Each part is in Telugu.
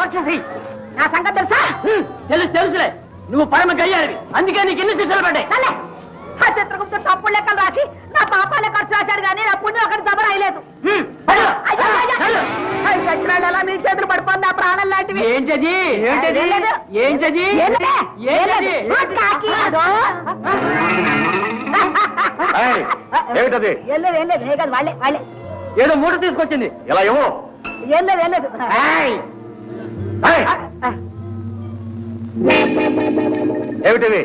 రాక్షసి నా సంగతి తెలుసా? తెలుసులే, నువ్వు పరమ గయ్యాలి, అందుకే నీకు ఎన్ని శిక్షలు పడ్డాయి. ఆ చిత్రగుప్తుడు తప్పుడు లెక్కలు రాసి నా పాపాలే ఖర్చు రాశాడు కానీ నా పుణ్యం ఒకటి దబర అయ్యలేదు. ఎలా మీ చేతులు పడిపోయింది ఆ ప్రాణం లాంటివి. ఏంటది ఏంటది ఏమిటది? వాళ్ళే వాళ్ళే ఏదో మూట తీసుకొచ్చింది. ఎలా ఏమో ఏం లేదు. ఏమిటివి?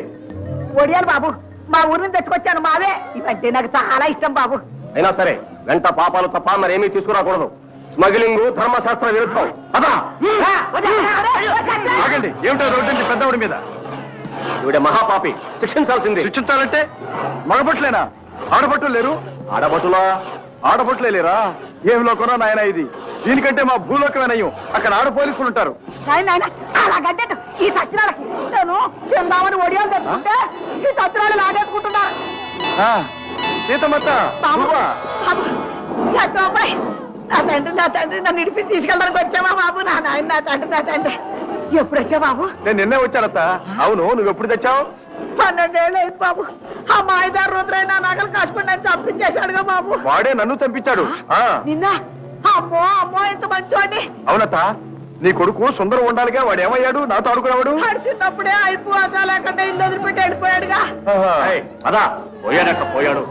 ఒడియాలు బాబు, మా ఊరిని తెచ్చుకొచ్చాను. మావే ఇవంటే నాకు చాలా ఇష్టం బాబు. అయినా సరే వెంట పాపాలు తప్ప మరేమీ తీసుకురాకూడదు. స్మగ్లింగ్ ధర్మశాస్త్ర విరుద్ధం. ఆగండి, ఏమిటో రోడ్డు పెద్దవాడి మీద ఇవిడ మహాపాపి, శిక్షించాల్సింది. శిక్షించాలంటే మగబొట్లేనా? ఆడబొట్లు లేరు? ఆడబొట్టులా? ఆడబొట్లే లేరా? ఏం లోకమో నాయన ఇది. దీనికంటే మా భూలోకమే నయం. అక్కడ ఆడ పోలీసులు ఉంటారు. అలాగంటే ఈ సత్రాలకి నేను తిందామని ఒడియాలు తెచ్చుకుంటే ఈ సత్రాలు లాగేసుకుంటున్నారు. సీతమ్మత్త నా తండ్రి నన్ను ఇడిపి తీసుకెళ్ళడానికి వచ్చావా బాబు? నా నాయన, నా తండ్రి ఎప్పుడు వచ్చా బాబు? నేను నిన్నే వచ్చానత్త. అవును, నువ్వు ఎప్పుడు తెచ్చావు? 12 ఏళ్ళు అయింది బాబు. ఆ మాయదారు రుద్రైనా నగలు కాసుకుని నన్ను చంపించేశాడుగా బాబు. వాడే నన్ను చంపించాడు. నిన్న అమ్మో అమ్మో ఎంత మంచోండి. అవునత్త, నీ కొడుకు సుందరం ఉండాలిగా. వాడు ఏమయ్యాడు? నాతో ఆడుకునేవాడు. చిన్నప్పుడే అయిపోతా లేకుండా ఇల్లు వదిలిపెట్టి వెళ్ళిపోయాడుగా. అదా పోయాడక్క పోయాడు.